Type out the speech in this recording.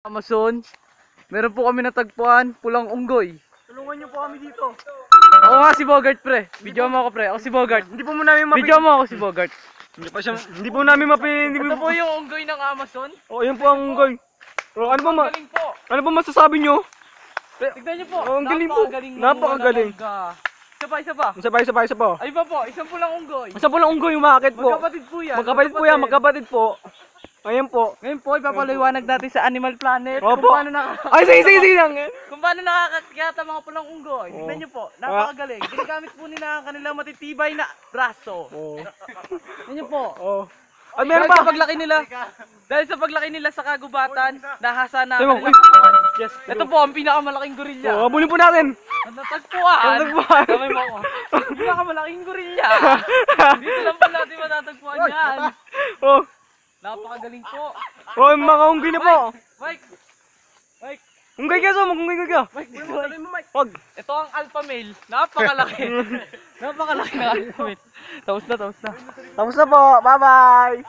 Amazon, meron po kami natagpuan, pulang unggoy. Tulungan niyo po kami dito. Ako nga si Bogart, pre. Video mo ako, pre. Ako si Bogart. Hindi po mo namin Video mo ako si Bogart. Hindi po namin Ito po yung unggoy ng Amazon. Oh, yan po ang unggoy. Oh, Galing po. ano po masasabi niyo? Tignan niyo po. Oh, ang galing po. Napakagaling. Napakagaling. Isa pa. Isa pa. Ay pa po, isang pulang unggoy. Isa po lang unggoy umakit po. Magkapatid po yan. Magkapatid po. Ayan po. Ngayon po, ipapaliwanag natin sa Animal Planet Opo. kung paano Ay, sige lang. kung paano nakakakyat ang mga pulang unggoy. Tignan niyo po, napakagaling. Ginagamit po nila ang kanilang matitibay na braso. Oh. Tignan niyo po. Oh. At meron pa. Dahil sa paglaki nila sa kagubatan, nahasa na Ewan, kanilang Yes. Ito po ang pinakamalaking gorilla. Oh, habulin po natin. Natagpuan. Natagpuan. Kamay mo ako. Pinakamalaking gorilla. Dito lang po natin matatagpuan yan. Oh. Napakagaling po. Oh, mga unggoy na po. Mike. Unggoy ka, unggoy ka. Mike, dito. Wag. Ito ang alpha male. Napakalaki. Napakalaki na alpha male. Tapos na. Tapos na po. Bye-bye.